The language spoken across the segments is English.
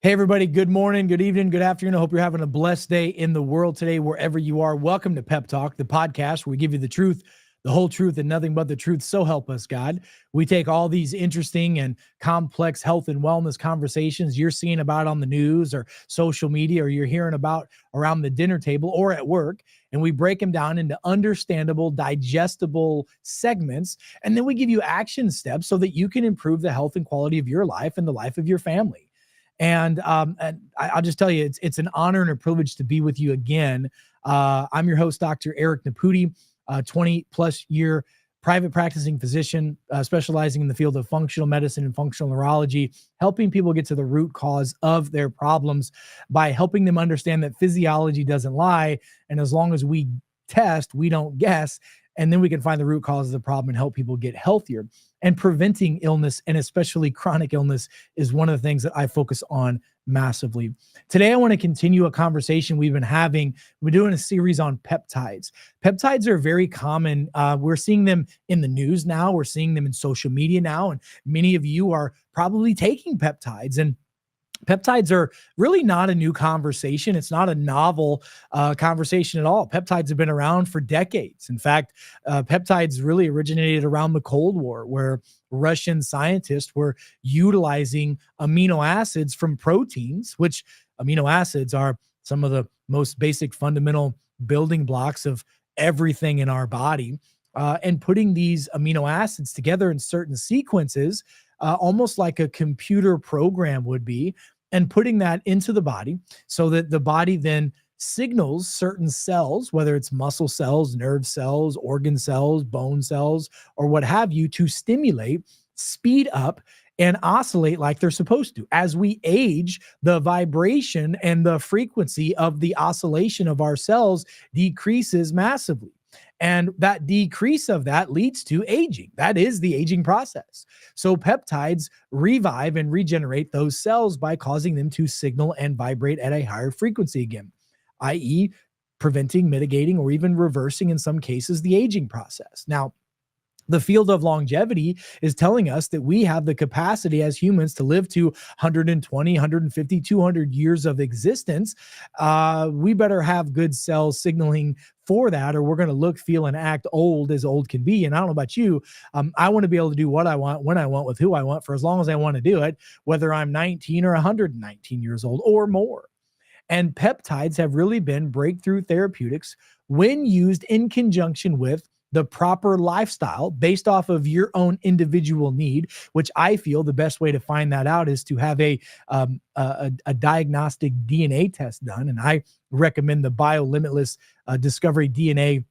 Hey, everybody. Good morning, good evening, good afternoon. I hope you're having a blessed day in the world today, wherever you are. Welcome to Pep Talk, the podcast where we give you the truth, the whole truth, and nothing but the truth. So help us, God. We take all these interesting and complex health and wellness conversations you're seeing about on the news or social media, or you're hearing about around the dinner table or at work, and we break them down into understandable, digestible segments. And then we give you action steps so that you can improve the health and quality of your life and the life of your family. And I'll just tell you, it's an honor and a privilege to be with you again. I'm your host, Dr. Eric Naputi, 20 plus year private practicing physician, specializing in the field of functional medicine and functional neurology, helping people get to the root cause of their problems by helping them understand that physiology doesn't lie. And as long as we test, we don't guess. And then we can find the root cause of the problem and help people get healthier. And preventing illness, and especially chronic illness, is one of the things that I focus on massively. Today, I want to continue a conversation we've been having. We're doing a series on peptides. Peptides are very common. We're seeing them in the news now. We're seeing them in social media now. And many of you are probably taking peptides. And peptides are really not a new conversation. It's not a novel conversation at all. Peptides have been around for decades. In fact, peptides really originated around the Cold War, where Russian scientists were utilizing amino acids from proteins, which amino acids are some of the most basic fundamental building blocks of everything in our body, and putting these amino acids together in certain sequences, almost like a computer program would be, and putting that into the body so that the body then signals certain cells, whether it's muscle cells, nerve cells, organ cells, bone cells, or what have you, to stimulate, speed up, and oscillate like they're supposed to. As we age, the vibration and the frequency of the oscillation of our cells decreases massively. And that decrease of that leads to aging. That is the aging process. So peptides revive and regenerate those cells by causing them to signal and vibrate at a higher frequency again, i.e., preventing, mitigating, or even reversing, in some cases, the aging process. Now, the field of longevity is telling us that we have the capacity as humans to live to 120, 150, 200 years of existence. We better have good cell signaling for that, or we're going to look, feel, and act old as old can be. And I don't know about you. I want to be able to do what I want, when I want, with who I want, for as long as I want to do it, whether I'm 19 or 119 years old or more. And peptides have really been breakthrough therapeutics when used in conjunction with the proper lifestyle based off of your own individual need, which I feel the best way to find that out is to have a diagnostic DNA test done. And I recommend the BioLimitless Discovery DNA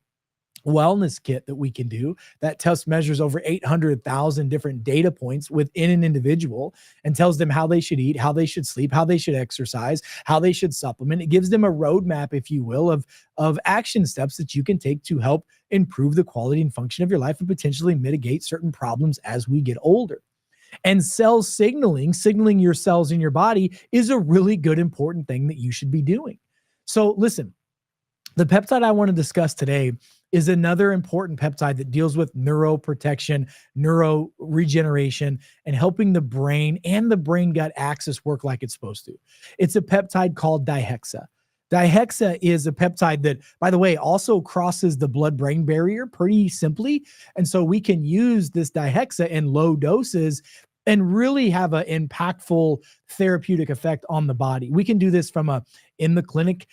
wellness kit that we can do. That test measures over 800,000 different data points within an individual and tells them how they should eat, how they should sleep, how they should exercise, how they should supplement. It gives them a roadmap, if you will, of action steps that you can take to help improve the quality and function of your life and potentially mitigate certain problems as we get older. And cell signaling your cells in your body, is a really good, important thing that you should be doing. So listen, the peptide I want to discuss today is another important peptide that deals with neuroprotection, neuro regeneration, and helping the brain and the brain-gut axis work like it's supposed to. It's a peptide called Dihexa. Dihexa is a peptide that, by the way, also crosses the blood-brain barrier pretty simply. And so we can use this Dihexa in low doses and really have an impactful therapeutic effect on the body. We can do this from a in the clinic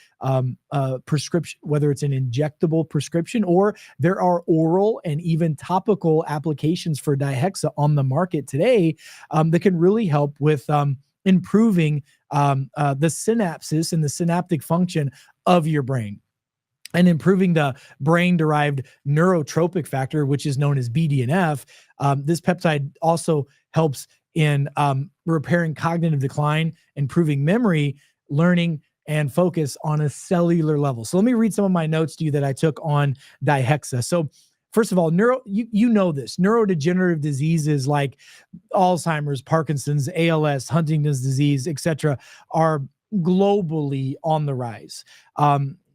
prescription, whether it's an injectable prescription, or there are oral and even topical applications for Dihexa on the market today that can really help with improving the synapses and the synaptic function of your brain, and improving the brain-derived neurotropic factor, which is known as BDNF. This peptide also helps in repairing cognitive decline, improving memory, learning, and focus on a cellular level. So let me read some of my notes to you that I took on Dihexa. So first of all, you know this, neurodegenerative diseases like Alzheimer's, Parkinson's, ALS, Huntington's disease, etc., are globally on the rise.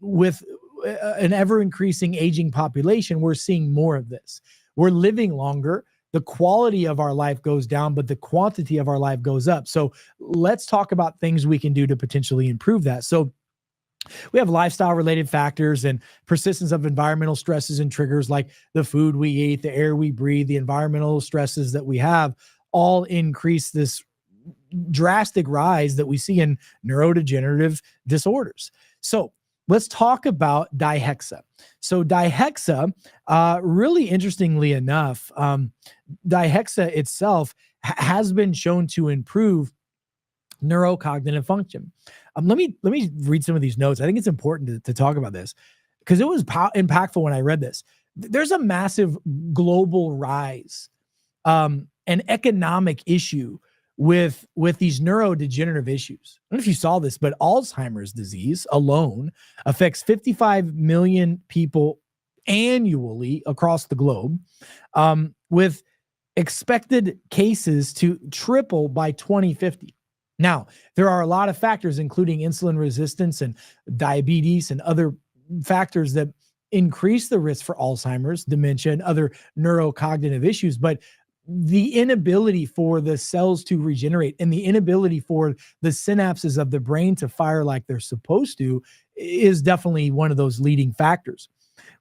With an ever increasing aging population, we're seeing more of this. We're living longer. the quality of our life goes down, but the quantity of our life goes up. So let's talk about things we can do to potentially improve that. So we have lifestyle related factors and persistence of environmental stresses and triggers like the food we eat, the air we breathe, the environmental stresses that we have all increase this drastic rise that we see in neurodegenerative disorders. So let's talk about Dihexa. So Dihexa, really interestingly enough, Dihexa itself has been shown to improve neurocognitive function. Let me read some of these notes. I think it's important to talk about this because it was impactful when I read this. There's a massive global rise, an economic issue with these neurodegenerative issues. I don't know if you saw this, but Alzheimer's disease alone affects 55 million people annually across the globe, with expected cases to triple by 2050. Now, there are a lot of factors, including insulin resistance and diabetes and other factors that increase the risk for Alzheimer's, dementia, and other neurocognitive issues. But the inability for the cells to regenerate and the inability for the synapses of the brain to fire like they're supposed to is definitely one of those leading factors.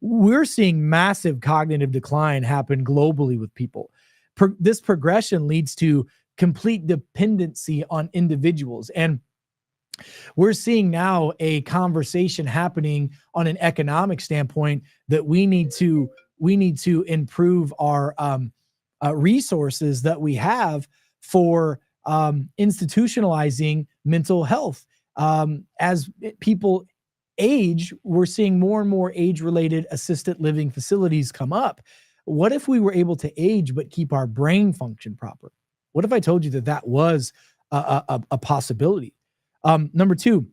We're seeing massive cognitive decline happen globally with people. This progression leads to complete dependency on individuals. And we're seeing now a conversation happening on an economic standpoint that we need to improve our resources that we have for institutionalizing mental health. As people age, we're seeing more and more age-related assisted living facilities come up. What if we were able to age but keep our brain function proper? What if I told you that was a possibility? Number two,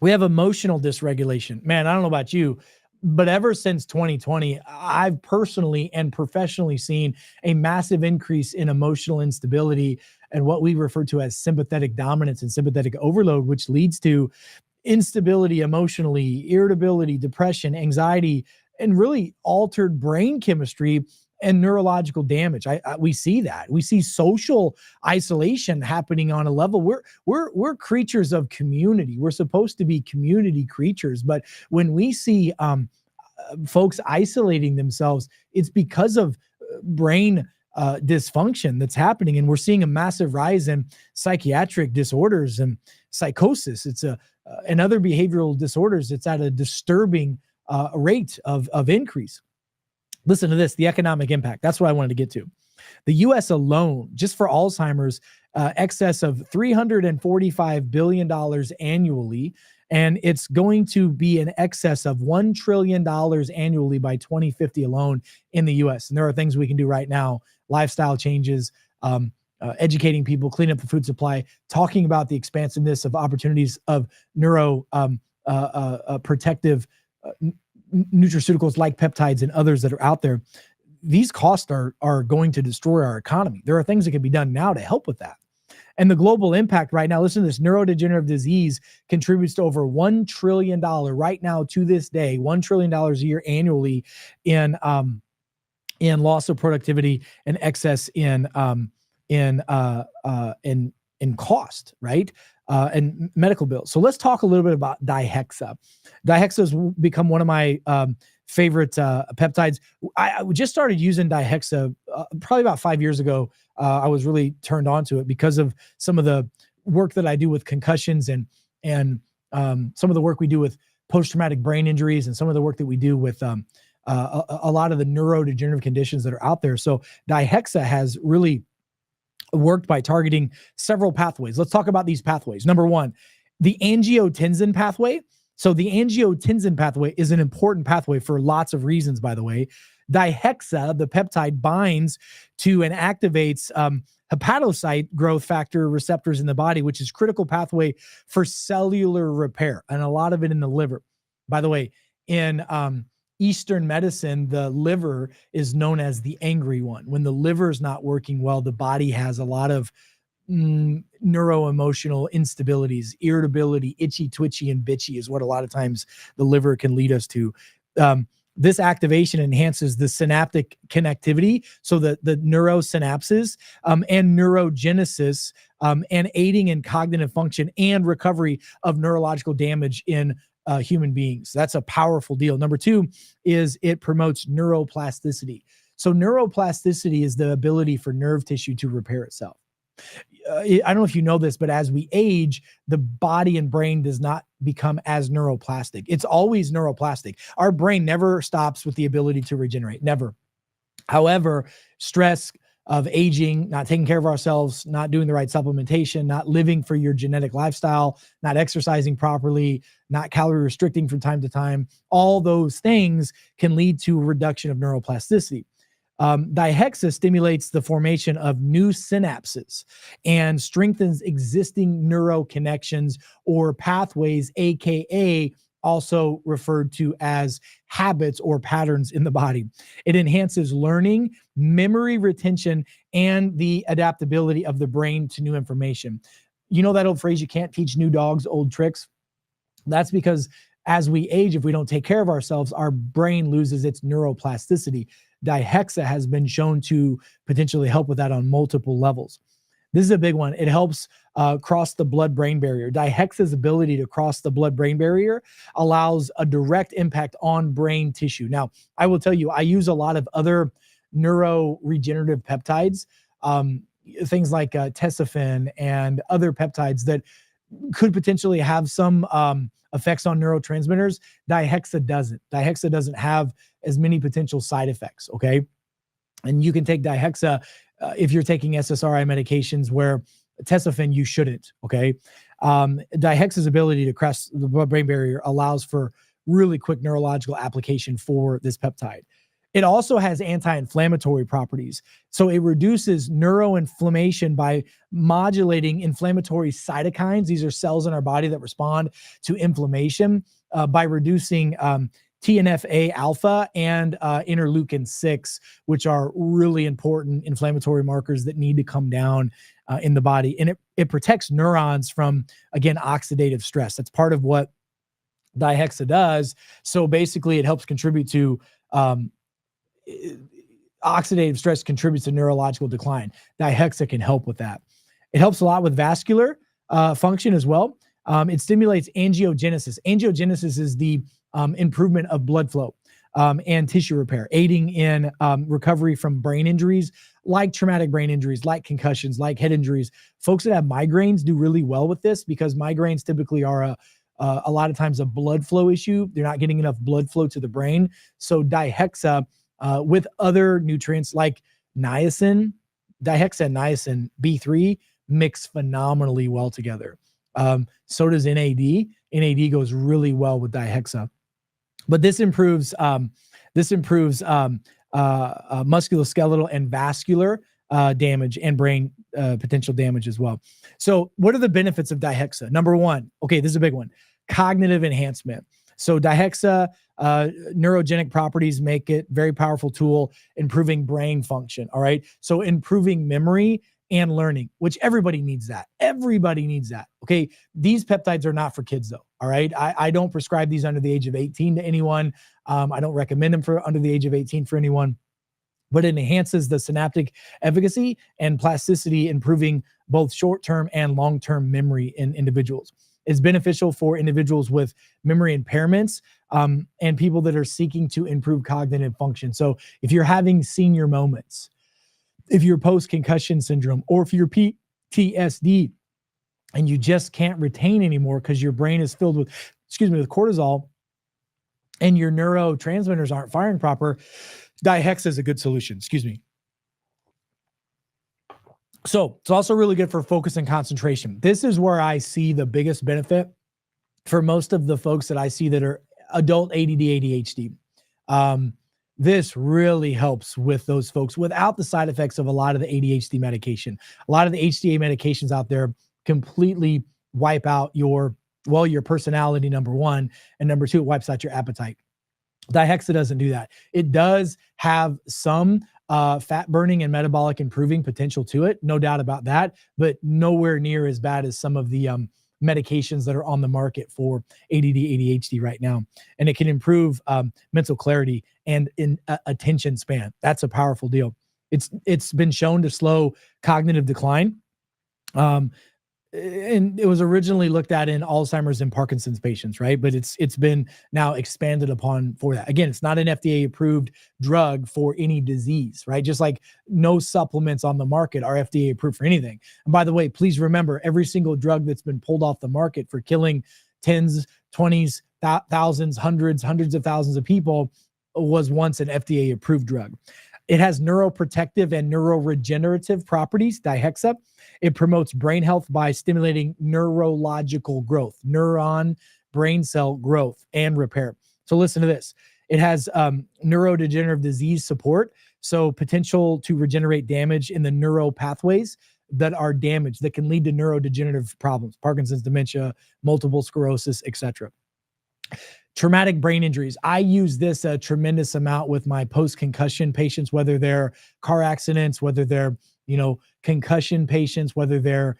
we have emotional dysregulation. Man, I don't know about you, but ever since 2020, I've personally and professionally seen a massive increase in emotional instability and what we refer to as sympathetic dominance and sympathetic overload, which leads to instability emotionally, irritability, depression, anxiety, and really altered brain chemistry and neurological damage. We see that. We see social isolation happening on a level. We're creatures of community. We're supposed to be community creatures, but when we see folks isolating themselves, it's because of brain dysfunction that's happening, and we're seeing a massive rise in psychiatric disorders and psychosis. It's and other behavioral disorders. It's at a disturbing rate of increase. Listen to this, the economic impact. That's what I wanted to get to. The U.S. alone, just for Alzheimer's, excess of $345 billion annually, and it's going to be in excess of $1 trillion annually by 2050 alone in the U.S. And there are things we can do right now, lifestyle changes, educating people, cleaning up the food supply, talking about the expansiveness of opportunities of neuro protective nutraceuticals like peptides and others that are out there. These costs are going to destroy our economy. There are things that can be done now to help with that. And the global impact right now, listen to this, neurodegenerative disease contributes to over $1 trillion right now to this day, $1 trillion a year annually in loss of productivity and excess in cost, right? And medical bills. So let's talk a little bit about Dihexa. Dihexa has become one of my favorite peptides. I just started using Dihexa probably about 5 years ago. I was really turned on to it because of some of the work that I do with concussions and some of the work we do with post-traumatic brain injuries and some of the work that we do with a lot of the neurodegenerative conditions that are out there. So Dihexa has really worked by targeting several pathways. Let's talk about these pathways. Number one, the angiotensin pathway. So the angiotensin pathway is an important pathway for lots of reasons, by the way. Dihexa, the peptide, binds to and activates hepatocyte growth factor receptors in the body, which is critical pathway for cellular repair, and a lot of it in the liver. By the way, in Eastern medicine, the liver is known as the angry one. When the liver is not working well, the body has a lot of neuroemotional instabilities, irritability, itchy, twitchy, and bitchy is what a lot of times the liver can lead us to. This activation enhances the synaptic connectivity, so the neurosynapses and neurogenesis, and aiding in cognitive function and recovery of neurological damage in human beings. That's a powerful deal. Number two is it promotes neuroplasticity. So neuroplasticity is the ability for nerve tissue to repair itself. I don't know if you know this, but as we age, the body and brain does not become as neuroplastic. It's always neuroplastic. Our brain never stops with the ability to regenerate, never. However, stress of aging, not taking care of ourselves, not doing the right supplementation, not living for your genetic lifestyle, not exercising properly, not calorie restricting from time to time, all those things can lead to a reduction of neuroplasticity. Dihexa stimulates the formation of new synapses and strengthens existing neural connections or pathways, aka also referred to as habits or patterns in the body. It enhances learning, memory retention, and the adaptability of the brain to new information. You know that old phrase, you can't teach new dogs old tricks? That's because as we age, if we don't take care of ourselves, our brain loses its neuroplasticity. Dihexa has been shown to potentially help with that on multiple levels. This is a big one. It helps cross the blood-brain barrier. Dihexa's ability to cross the blood-brain barrier allows a direct impact on brain tissue. Now, I will tell you, I use a lot of other neuroregenerative peptides, things like testofen and other peptides that could potentially have some effects on neurotransmitters. Dihexa doesn't. Dihexa doesn't have as many potential side effects, okay? And you can take Dihexa if you're taking SSRI medications, where testofen you shouldn't, okay? Dihexa's ability to cross the blood-brain barrier allows for really quick neurological application for this peptide. It also has anti-inflammatory properties. So it reduces neuroinflammation by modulating inflammatory cytokines. These are cells in our body that respond to inflammation by reducing TNF-A alpha and interleukin-6, which are really important inflammatory markers that need to come down in the body. And it protects neurons from, again, oxidative stress. That's part of what Dihexa does. So basically it helps contribute to oxidative stress contributes to neurological decline. Dihexa can help with that. It helps a lot with vascular function as well. It stimulates angiogenesis. Angiogenesis is the improvement of blood flow and tissue repair, aiding in recovery from brain injuries, like traumatic brain injuries, like concussions, like head injuries. Folks that have migraines do really well with this, because migraines typically are a lot of times a blood flow issue. They're not getting enough blood flow to the brain. So Dihexa, with other nutrients like niacin, Dihexa and niacin B3 mix phenomenally well together. So does NAD. NAD goes really well with Dihexa. But this improves musculoskeletal and vascular damage and brain potential damage as well. So what are the benefits of Dihexa? Number one, okay, this is a big one, cognitive enhancement. So Dihexa neurogenic properties make it very powerful tool, improving brain function. All right. So improving memory and learning, which everybody needs that. Everybody needs that. Okay. These peptides are not for kids though. All right. I don't prescribe these under the age of 18 to anyone. I don't recommend them for under the age of 18 for anyone, but it enhances the synaptic efficacy and plasticity, improving both short-term and long-term memory in individuals. It's beneficial for individuals with memory impairments and people that are seeking to improve cognitive function. So if you're having senior moments, if you're post-concussion syndrome, or if you're PTSD and you just can't retain anymore because your brain is filled with, with cortisol and your neurotransmitters aren't firing proper, Dihexa is a good solution. So it's also really good for focus and concentration. This is where I see the biggest benefit for most of the folks that I see that are adult ADD, ADHD. This really helps with those folks without the side effects of a lot of the ADHD medication. A lot of the HDA medications out there completely wipe out your personality, number one, and number two, it wipes out your appetite. Dihexa doesn't do that. It does have some fat burning and metabolic improving potential to it, no doubt about that, but nowhere near as bad as some of the medications that are on the market for ADD, ADHD right now. And it can improve mental clarity and in attention span. That's a powerful deal. It's been shown to slow cognitive decline. And it was originally looked at in Alzheimer's and Parkinson's patients, right? But it's been now expanded upon for that. Again, it's not an FDA approved drug for any disease, right? Just like no supplements on the market are FDA approved for anything. And by the way, please remember, every single drug that's been pulled off the market for killing tens, 20s, thousands, hundreds of thousands of people was once an FDA approved drug. It has neuroprotective and neuroregenerative properties, Dihexa. It promotes brain health by stimulating neurological growth, neuron brain cell growth and repair. So listen to this. It has neurodegenerative disease support, so potential to regenerate damage in the neural pathways that are damaged, that can lead to neurodegenerative problems, Parkinson's, dementia, multiple sclerosis, etc. Traumatic brain injuries. I use this a tremendous amount with my post-concussion patients, whether they're car accidents, whether they're, concussion patients, whether they're,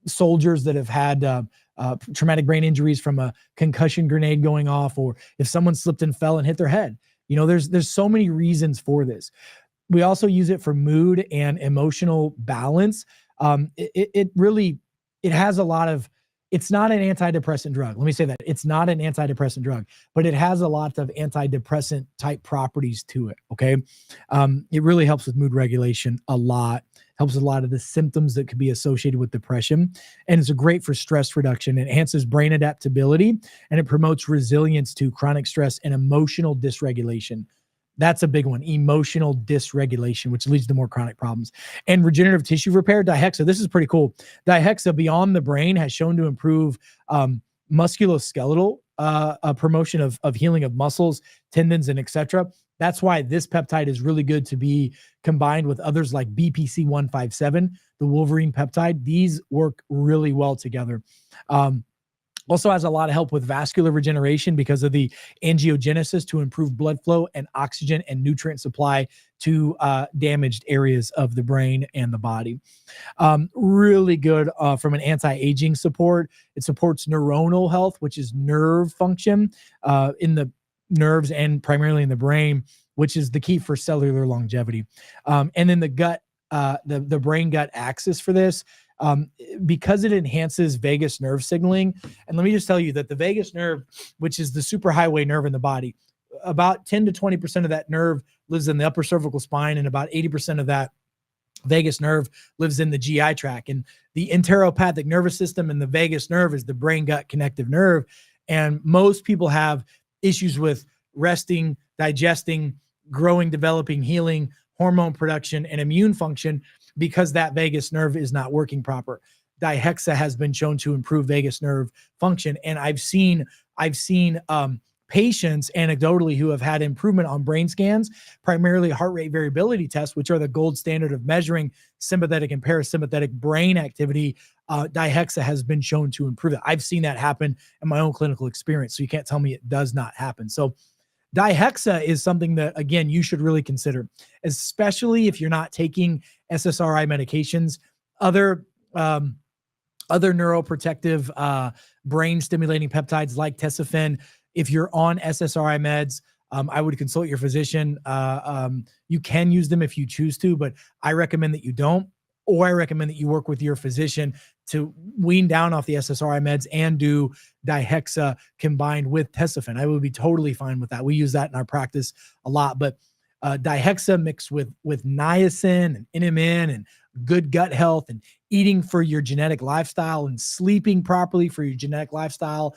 soldiers that have had traumatic brain injuries from a concussion grenade going off, or if someone slipped and fell and hit their head. There's so many reasons for this. We also use it for mood and emotional balance. It has a lot of, it's not an antidepressant drug. Let me say that. It's not an antidepressant drug, but it has a lot of antidepressant type properties to it, okay? It really helps with mood regulation a lot, helps with a lot of the symptoms that could be associated with depression, and it's great for stress reduction. It enhances brain adaptability, and it promotes resilience to chronic stress and emotional dysregulation. That's a big one, emotional dysregulation, which leads to more chronic problems. And regenerative tissue repair, Dihexa. This is pretty cool. Dihexa beyond the brain has shown to improve musculoskeletal promotion of healing of muscles, tendons, and etc. That's why this peptide is really good to be combined with others like BPC 157, the Wolverine peptide. These work really well together. Also has a lot of help with vascular regeneration because of the angiogenesis to improve blood flow and oxygen and nutrient supply to damaged areas of the brain and the body. Really good from an anti-aging support. It supports neuronal health, which is nerve function in the nerves and primarily in the brain, which is the key for cellular longevity. And then the gut, the brain-gut axis for this, because it enhances vagus nerve signaling. And let me just tell you that the vagus nerve, which is the superhighway nerve in the body, about 10 to 20% of that nerve lives in the upper cervical spine, and about 80% of that vagus nerve lives in the GI tract. And the enteropathic nervous system and the vagus nerve is the brain-gut connective nerve. And most people have issues with resting, digesting, growing, developing, healing, hormone production, and immune function because that vagus nerve is not working proper. Dihexa has been shown to improve vagus nerve function. And I've seen patients anecdotally who have had improvement on brain scans, primarily heart rate variability tests, which are the gold standard of measuring sympathetic and parasympathetic brain activity. Dihexa has been shown to improve it. I've seen that happen in my own clinical experience. So you can't tell me it does not happen. So Dihexa is something that, again, you should really consider, especially if you're not taking SSRI medications, other neuroprotective brain stimulating peptides like Testofen. If you're on SSRI meds, I would consult your physician. You can use them if you choose to, but I recommend that you don't, or I recommend that you work with your physician to wean down off the SSRI meds and do Dihexa combined with Testofen. I would be totally fine with that. We use that in our practice a lot, but Dihexa mixed with niacin and NMN and good gut health and eating for your genetic lifestyle and sleeping properly for your genetic lifestyle,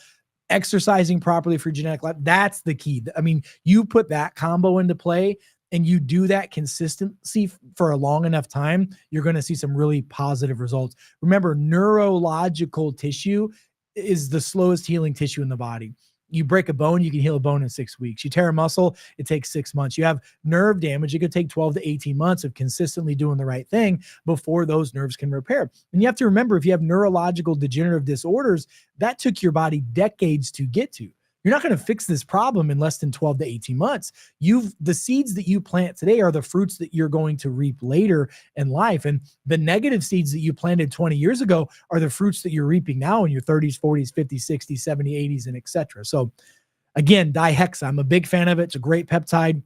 exercising properly for your genetic life. That's the key. I mean, you put that combo into play and you do that consistency for a long enough time, you're going to see some really positive results. Remember, neurological tissue is the slowest healing tissue in the body. You break a bone, you can heal a bone in 6 weeks. You tear a muscle, it takes 6 months. You have nerve damage, it could take 12 to 18 months of consistently doing the right thing before those nerves can repair. And you have to remember, if you have neurological degenerative disorders, that took your body decades to get to. You're not going to fix this problem in less than 12 to 18 months. The seeds that you plant today are the fruits that you're going to reap later in life. And the negative seeds that you planted 20 years ago are the fruits that you're reaping now in your 30s, 40s, 50s, 60s, 70s, 80s, and et cetera. So again, Dihexa, I'm a big fan of it. It's a great peptide.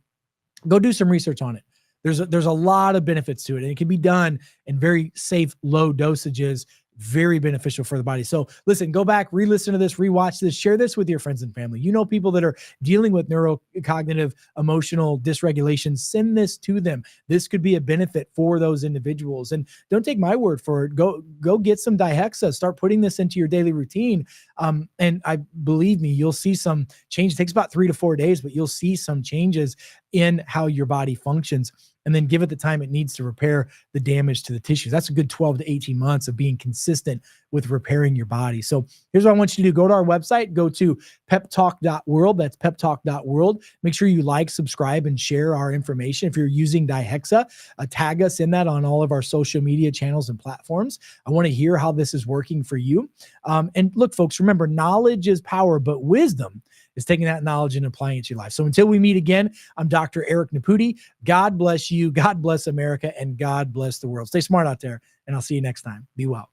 Go do some research on it. There's a lot of benefits to it, and it can be done in very safe, low dosages, very beneficial for the body. So listen, go back, re-listen to this, rewatch this, share this with your friends and family. You know, people that are dealing with neurocognitive, emotional dysregulation, send this to them. This could be a benefit for those individuals. And don't take my word for it. Go get some Dihexa, start putting this into your daily routine. And I believe me, you'll see some change. It takes about 3 to 4 days, but you'll see some changes in how your body functions. And then give it the time it needs to repair the damage to the tissues. That's a good 12 to 18 months of being consistent with repairing your body. So here's what I want you to do. Go to our website, go to peptalk.world. That's peptalk.world. Make sure you like, subscribe, and share our information. If you're using Dihexa, tag us in that on all of our social media channels and platforms. I want to hear how this is working for you. And look, folks, remember, knowledge is power, but wisdom is taking that knowledge and applying it to your life. So until we meet again, I'm Dr. Eric Naputi. God bless you. God bless America, and God bless the world. Stay smart out there, and I'll see you next time. Be well.